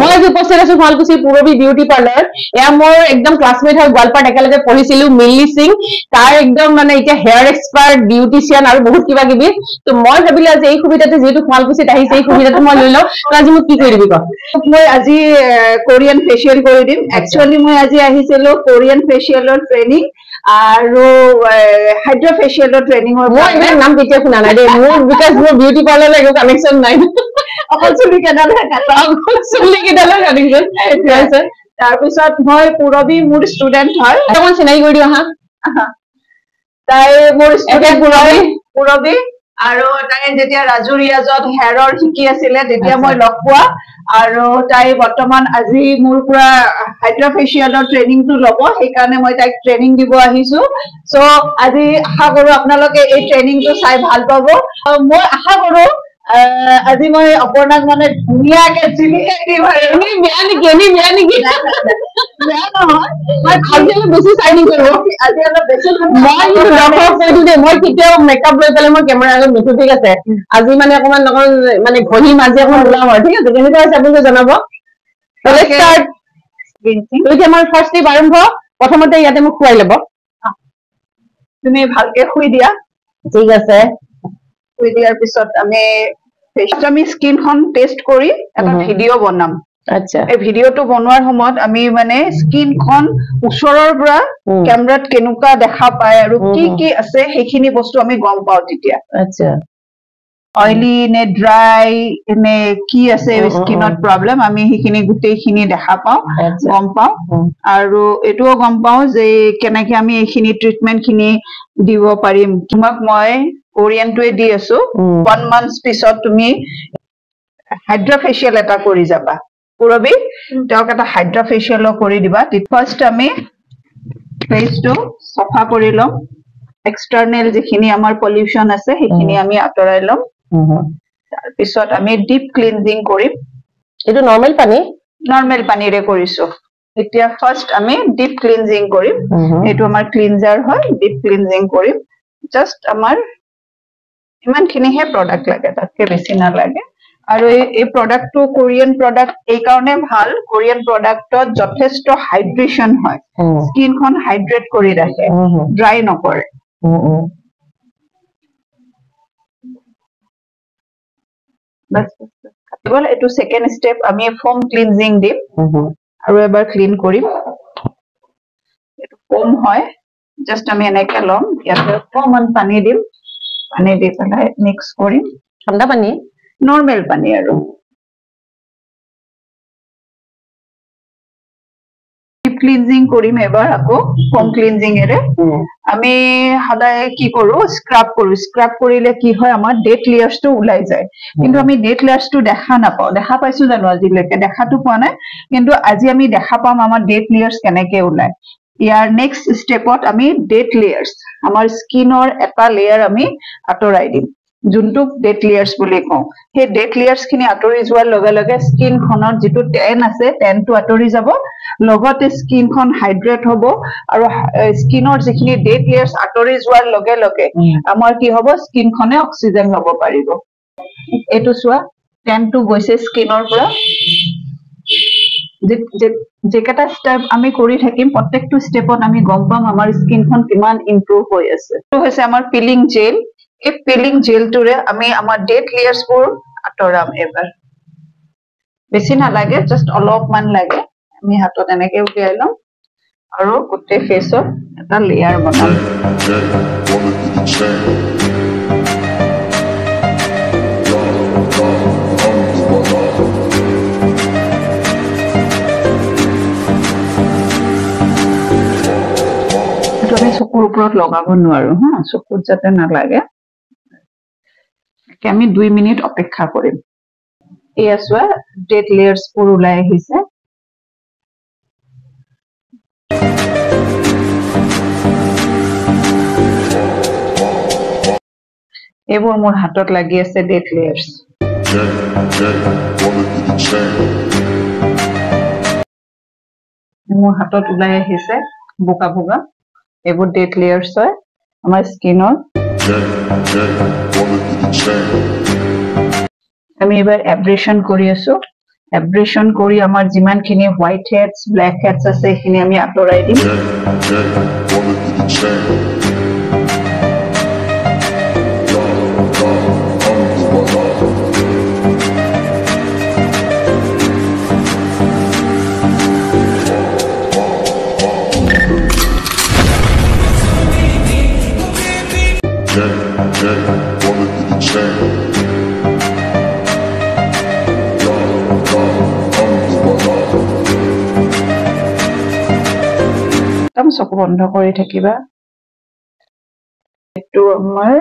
মই আজি উপস্থিত আছো শুৱালকুছি পূৰবী বিউটি পাৰ্লাৰ এয়া মোৰ একদম ক্লাছমেট হয় গোৱালপাৰাত একেলগে পঢ়িছিলো মিলি সিং তাৰ একদম মানে এতিয়া হেয়াৰ এক্সপাৰ্ট বিউটিচিয়ান আৰু বহুত কিবা কিবি তো মই ভাবিলো আজি এই সুবিধাতে যেহেতু শুৱালকুছিত আহিছে এই সুবিধাটো মই লৈ লওঁ তো আজি মোক কি কৰি দিবি ক মই আজি কোৰিয়ান ফেচিয়াল কৰি দিম একচুয়ালি মই আজি আহিছিলো কোৰিয়ান ফেচিয়ালৰ ট্ৰেইনিং আৰু হাইড্ৰা ফেচিয়ালৰ ট্ৰেইনিঙৰ মই এই নাম কেতিয়া শুনা নাই দেই মোৰ বিকজ মোৰ বিউটি পাৰ্লাৰৰ একো কানেকচন নাই অকল চুলি কেইডালহে কাটা চুলি কেইডালৰ কানেকচন আছে তাৰপিছত মই পূৰবী মোৰ ষ্টুডেন্ট হয় অকমান চিনাকি কৰি দিওঁ হা তাই মোৰ ষ্টুডেন্ট পূৰবী আৰু তাই যেতিয়া ৰাজু ৰিয়াজত হেয়াৰৰ শিকি আছিলে তেতিয়া মই লগ পোৱা আৰু তাই বৰ্তমান আজি মোৰ পুৰা হাইড্ৰা ফেচিয়ালৰ ট্ৰেইনিংটো ল'ব সেইকাৰণে মই তাইক ট্ৰেইনিং দিব আহিছো সো আজি আশা কৰো আপোনালোকে এই ট্ৰেইনিংটো চাই ভাল পাব মই আশা কৰো আজি মই অপৰ্ণাক মানে ধুনীয়াকে চিলিকাই দিম আৰু বেয়া নেকি বেয়া নহয় মই খালি বেছি চাইনিং কৰিব আজি অলপ বেছি মই দৰ্শক কৈছো দেই মই কেতিয়াও মেকআপ লৈ পেলাই মই কেমেৰা আগত নুঠো ঠিক আছে আজি মানে অকমান মানে ঘঁহি মাজে অকমান ওলাম আৰু ঠিক আছে কেনেকুৱা আছে আপুনি জনাব আমাৰ ফাৰ্ষ্ট ট্ৰিপ আৰম্ভ প্ৰথমতে ইয়াতে মোক খুৱাই ল'ব তুমি ভালকে শুই দিয়া ঠিক আছে শুই দিয়াৰ পিছত আমি স্কিনখন টেষ্ট কৰি এটা ভিডিঅ' বনাম আচ্ছা এই ভিডিঅ'টো বনোৱাৰ সময়ত আমি মানে স্কিনখন ওচৰৰ পৰা কেমেৰাত কেনেকুৱা দেখা পায় আৰু কি কি আছে সেইখিনি বস্তু আমি গম পাওঁ তেতিয়া আচ্ছা অইলি নে ড্ৰাই নে কি আছে স্কিনত প্ৰব্লেম আমি সেইখিনি গোটেইখিনি দেখা পাওঁ গম পাওঁ আৰু এটোও গম পাওঁ যে কেনেকৈ আমি এইখিনি ট্ৰিটমেন্ট খিনি দিব পাৰিম তোমাক মই কোৰিয়ানটোৱে দি আছো 1 month পিছত তুমি হাইড্ৰা ফেচিয়াল এটা কৰি যাবা পূৰবী তেওঁক এটা হাইড্ৰা ফেচিয়াল কৰি দিবা ফাৰ্ষ্ট আমি ফেচটো সফা কৰি লম এক্সটাৰ্নেল যিখিনি আমাৰ পলিউশন আছে সেইখিনি আমি আঁতৰাই লম তাৰ পিছত আমি ডিপ ক্লিনজিং কৰিম এটো নৰমাল পানীৰে কৰিছো এতিয়া ফাৰ্ষ্ট আমি ডিপ ক্লিনজিং কৰিম এটো আমাৰ ক্লিনজাৰ হয় ডিপ ক্লিনজিং কৰিম জাস্ট আমাৰ ইমানখিনিহে প্ৰডাক্ট লাগে তাতকে বেছি নালাগে আৰু এই প্ৰডাক্টটো কোৰিয়ান প্ৰডাক্ট এই কাৰণে ভাল কোৰিয়ান প্ৰডাক্টত যথেষ্ট হাইড্ৰেশন হয় স্কিনখন হাইড্ৰেট কৰি ৰাখে ড্ৰাই নকৰে বাস কেৱল এটো সেকেন্ড স্টেপ আমি ফোম ক্লিনজিং দিম আৰু এবাৰ ক্লিন কৰিম এটো ফোম হয় জাস্ট আমি এনেকে লম ইয়াতে অকমান পানী দিম পানী দি পেলাই মিক্স কৰিম ঠাণ্ডা পানী নৰমাল পানী আৰু ডিপ ক্লিনজিং কৰিম এবাৰ আকৌ ফোম ক্লিনজিং এৰে আমি সদায় কি কৰো স্ক্ৰাব কৰিলে কি হয় আমাৰ ডেড লেয়াৰ্সটো ওলাই যায় কিন্তু আমি ডেড লেয়াৰ্সটো দেখা নাপাও দেখা পাইছো জানো আজিলৈকে দেখাটো পোৱা নাই কিন্তু আজি আমি দেখা পাম আমাৰ ডেড লেয়াৰ্স কেনেকৈ ওলাই ইয়াৰ নেক্সট স্টেপত আমি ডেড লেয়াৰ্স আমাৰ স্কিনৰ এটা লেয়াৰ আমি আঁতৰাই দিম যোনটো ডেড লেয়াৰ্স বুলি কওঁ সেই ডেড লেয়াৰ্স খিনি আঁতৰি যোৱাৰ লগে লগে স্কিনখনৰ যেটো টেন আছে টেনটো আঁতৰি যাব লগতে স্কিনখন হাইড্ৰেট হ'ব আৰু স্কিনৰ যিখিনি ডেড লেয়াৰ্স আঁতৰি যোৱাৰ লগে লগে আমাৰ কি হ'ব স্কিনখনে অক্সিজেন ল'ব পাৰিব এটো চোৱা টেনটো গৈছে স্কিনৰ পৰা যেকেটা স্টেপ আমি কৰি থাকিম প্ৰত্যেকটো স্টেপত আমি গম পাম আমাৰ স্কিনখন কিমান ইমপ্ৰুভ হৈ আছে এটো হৈছে আমাৰ পিলিং জেল এই পিলিং জেলটোৰে আমি আমাৰ ডেড লেয়াৰ্সবোৰ আঁতৰাম এবাৰ বেছি নালাগে জাস্ট অলপমান লাগে আমি হাতত এনেকে উলিয়াই লম আৰু গোটেই ফেচত এটা লেয়াৰ বনাম আমি চকুৰ ওপৰত লগাব নোৱাৰো হা চকুত যাতে নালাগে আমি 2 মিনিট অপেক্ষা কৰিম এয়া চোৱা ডেড লেয়াৰ্স বোৰ ওলাই আহিছে এইবোৰ মোৰ হাতত লাগি আছে ডেড লেয়াৰ্স মোৰ হাতত ওলাই আহিছে বোকা বোকা এইবোৰ ডেড লেয়াৰ্স হয় আমাৰ স্কিনৰ আমি এবাৰ এব্ৰেশন কৰি আছো এব্ৰেশন কৰি আমাৰ যিমানখিনি হোৱাইট হেডছ ব্ল্যাক হেডছ আছে এইখিনি আমি আঁতৰাই দিম চকু বন্ধ কৰি থাকিবা এটো আমাৰ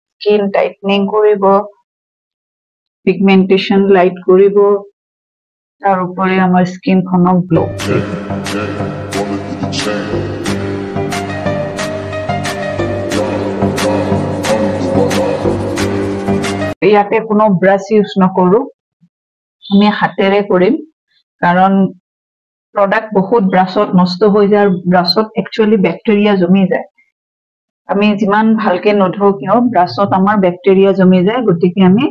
স্কিন টাইটনিং কৰিব পিগমেন্টেশন লাইট কৰিব তাৰ উপৰি আমাৰ স্কিন খনক গ্লো ইয়াতে কোনো ব্ৰাছ ইউজ নকৰো আমি হাতেৰে কৰিম কাৰণ product বহুত ব্ৰাছত নষ্ট হৈ যায় আৰু ব্ৰাছত একচুয়ালি ব্যাকটেৰিয়া জমি যায় আমি যিমান ভালকে নধো কিয় ব্ৰাছত আমাৰ ব্যাকটেৰিয়া জমি যায় গতিকে আমি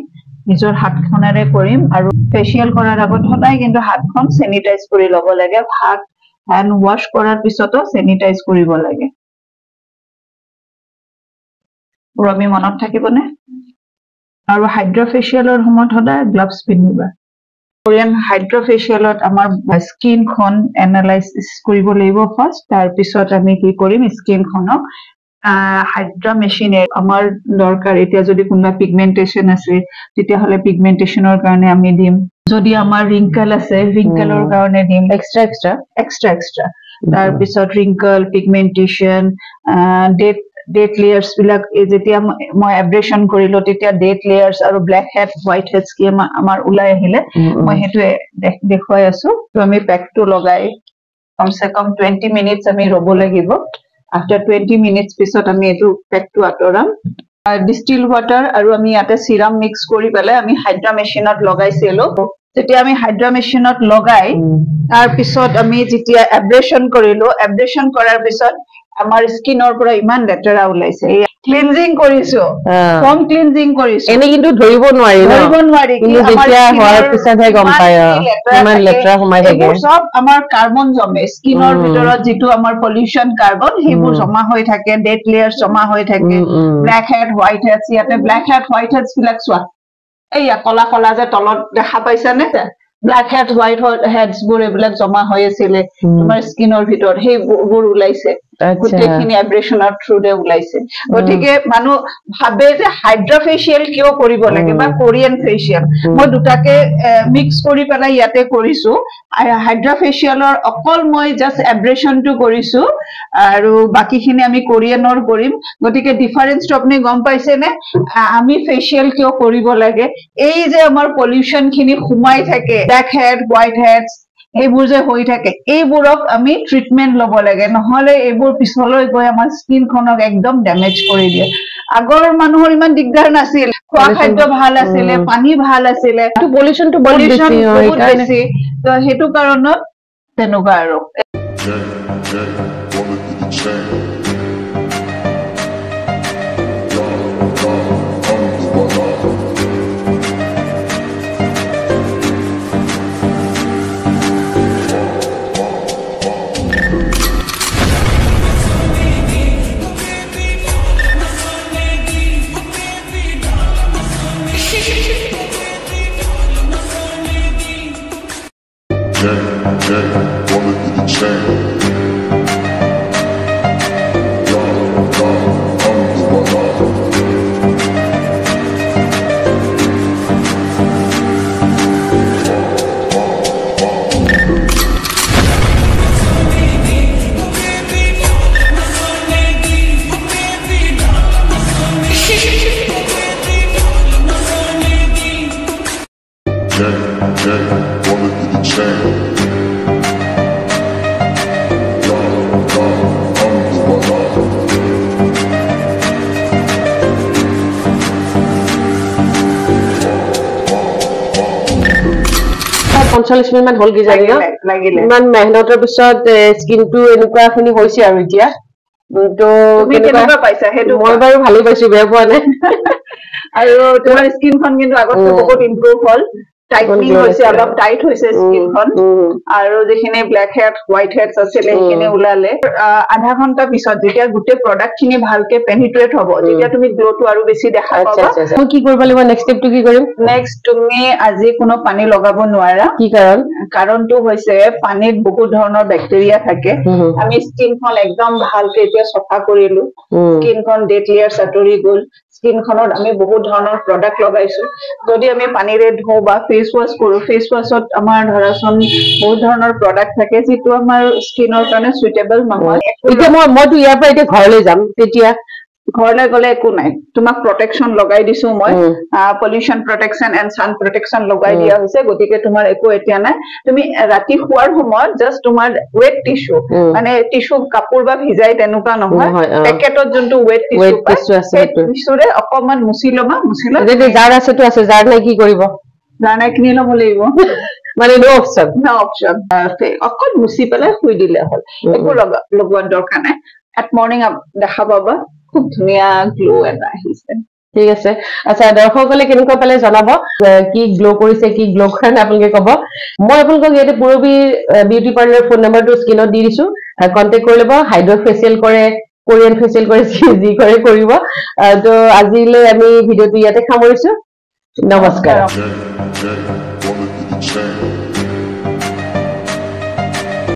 নিজৰ হাতখনেৰে কৰিম আৰু ফেশিয়াল কৰাৰ আগত সদায় কিন্তু হাতখন স্যানিটাইজ কৰি ল'ব লাগে হাত হ্যান্ড ওয়াশ কৰাৰ পিছতো স্যানিটাইজ কৰিব লাগে আমি মনত থাকিবনে আৰু হাইড্ৰা ফেশিয়ালৰ সময়ত সদায় গ্লাভছ পিন্ধিবা কোৰিয়ান হাইড্ৰা ফেশিয়ালত আমাৰ স্কিন খন এনালাইসিস কৰিব লাগিব ফাৰ্স্ট তাৰ পিছত আমি কি কৰিম স্কিন খনক হাইড্ৰা মেশিনে আমাৰ দৰকাৰ এতিয়া যদি কোনবা পিগমেন্টেশন আছে তেতিয়া হলে পিগমেন্টেশনৰ কাৰণে আমি দিম যদি আমাৰ ৰিংকল আছে ৰিংকলৰ কাৰণে দিম এক্সট্ৰা তাৰ পিছত ৰিংকল পিগমেন্টেশন ডেট লেয়াৰ্স বিলাক যেতিয়া মই এব্ৰেশন কৰিলো তেতিয়া ডেট লেয়াৰ্স আৰু ব্ল্যাক হেড হোৱাইট হেডছ কি আমাৰ ওলাই আহিলে মই হেতু দেখুৱাই আছো তো আমি প্যাকটো লগাই কমসে কম 20 মিনিটস আমি ৰব লাগিব আফটাৰ 20 মিনিটস পিছত আমি এটো প্যাকটো আতৰাম ডিস্টিল ওয়াটাৰ আৰু আমি ইয়াতে সিৰাম মিক্স কৰি পেলাই আমি হাইড্ৰা মেশিনত লগাইছিলো যেতিয়া আমি হাইড্ৰা মেশিনত লগাই তাৰ পিছত আমি যেতিয়া এব্ৰেশন কৰিলো এব্ৰেশন কৰাৰ পিছত আমাৰ স্কিনৰ পৰা ইমান লেটেৰা ওলাইছে ক্লিনজিং কৰিছো ফৰ্ম ক্লিনজিং কৰিছো এনে কিন্তু ধৰিব নোৱাৰি কিন্তু যেতিয়া হোৱাৰ পিছতহে গম পায় ইমান লেটেৰা সোমাই থাকে সব আমাৰ কাৰ্বন জমে স্কিনৰ ভিতৰত যেটো আমাৰ পলিউশন কাৰ্বন হেবোৰ জমা হৈ থাকে ডেড লেয়াৰ জমা হৈ থাকে ব্ল্যাক হেড হোৱাইট হেডছ ইয়াতে ব্ল্যাক হেড হোৱাইট হেডছ বিলাক সোৱা এইয়া কলা কলা যে তলত দেখা পাইছা নে ব্ল্যাক হেড হোৱাইট হেডছ বোৰ এবিলাক জমা হৈ আছিল তোমাৰ স্কিনৰ ভিতৰত হেবোৰ ওলাইছে গোটেইখিনি এব্ৰেশনৰ থ্ৰুৰে ওলাইছে গতিকে মানুহ ভাবে যে হাইড্ৰা ফেশিয়াল কিয় কৰিব লাগে বা কোৰিয়ান ফেশিয়াল মই দুটাকে মিক্স কৰি পেলাই ইয়াতে কৰিছো হাইড্ৰা ফেশিয়ালৰ অকল মই জাস্ট এব্ৰেশনটো কৰিছো আৰু বাকিখিনি আমি কোৰিয়ানৰ কৰিম গতিকে ডিফাৰেন্সটো আপুনি গম পাইছে নে আমি ফেশিয়াল কিয় কৰিব লাগে এই যে আমাৰ পলিউশন খিনি খুমাই থাকে ব্ল্যাক হেড হোৱাইট হেডছ এইবোৰ যে হৈ থাকে এইবোৰক আমি ট্ৰিটমেন্ট লব লাগে নহলে এইবোৰ পিছলৈ গৈ আমাৰ স্কিন খনক একদম ড্যামেজ কৰি দিয়ে আগৰ মানুহৰ ইমান দিগদাৰ নাছিল খোৱা খাদ্য ভাল আছিল পানী ভাল আছিল পলিউশনটো বহুত বেছি তো হেতু কাৰণত তেনেকুৱা আৰু 45 মিনিট মান হল কি জানি লাগিলে ইমান মেহনতৰ পিছত স্কিনটো এনেকুৱা খিনি হৈছে আৰু এতিয়া তো কেনেকুৱা পাইছা হেতু মই বাৰু ভালে পাইছো বেয়া পোৱা নাই আৰু তোমাৰ স্কিনখন কিন্তু আগতকৈ বহুত ইমপ্ৰুভ হল টাইটনিং হৈছে অলপ টাইট হৈছে স্কিনখন আৰু যেখিনি ব্ল্যাক হেড হোৱাইট হেডছ আছিল সেইখিনি ওলালে আধা ঘন্টা পিছত যেতিয়া গোটেই প্ৰডাক্ট খিনি ভালকে পেনিট্ৰেট হ'ব তেতিয়া তুমি গ্লোটো আৰু বেছি দেখা পাবা মই কি কৰিব লাগিব নেক্সট স্টেপটো কি কৰিম নেক্সট তুমি আজি কোনো পানী লগাব নোৱাৰা কি কাৰণটো হৈছে পানীত বহুত ধৰণৰ বেক্টেৰিয়া থাকে আমি স্কিনখন একদম ভালকে এতিয়া সফা কৰিলো স্কিনখন ডেড লেয়াৰ সাটৰি গল স্কিনখনত আমি বহুত ধৰণৰ প্ৰডাক্ট লগাইছো যদি আমি পানীৰে ধো বা ফেস ওয়াশ কৰো ফেস ওয়াশত আমাৰ ধৰাচোন বহুত ধৰণৰ প্ৰডাক্ট থাকে যেটো আমাৰ স্কিনৰ কাৰণে সুইটেবল নহয় এতিয়া মইতো ইয়াৰ পৰা এতিয়া ঘৰলৈ যাম তেতিয়া ঘৰলৈ গলে একো নাই তোমাক প্ৰটেকচন লগাই দিছো মই pollution protection and sun protection লগাই দিয়া হৈছে গতিকে তোমাৰ একো এতিয়া নাই তুমি ৰাতি শুৱাৰ সময়ত জাস্ট তোমাৰ ৱেট টিস্যু মানে টিস্যু কাপোৰ বা ভিজাই তেনেকুৱা নহয় পেকেটত যোনটো ৱেট টিস্যু আছে টিস্যুৰে অকমান মুছি লবা যদি যাৰ আছেতো আছে যাৰ নাই কি কৰিব যাৰ নাই কিনি লব লাগিব মানে নো অপচন অকল মুছি পেলাই শুই দিলে হ'ল একো লগোৱাৰ দৰকাৰ নাই এট মৰ্নিং দেখা পাবা খুব ধুনীয়া গ্লো এটা আহিছে ঠিক আছে আচ্ছা দৰ্শকসকলে কেনেকুৱা পালে জনাব কি গ্লো কৰিছে কি গ্লো কৰা নাই আপোনালোকে ক'ব মই আপোনালোকক ইয়াতে পুৰবী বিউটি পাৰ্লাৰ ফোন নম্বৰটো স্ক্ৰীনত দি দিছো কন্টেক্ট কৰি ল'ব হাইড্ৰো ফেচিয়েল কৰে কোৰিয়ান ফেচিয়েল কৰে যি কৰে কৰিব তো আজিলৈ আমি ভিডিঅ'টো ইয়াতে সামৰিছো নমস্কাৰ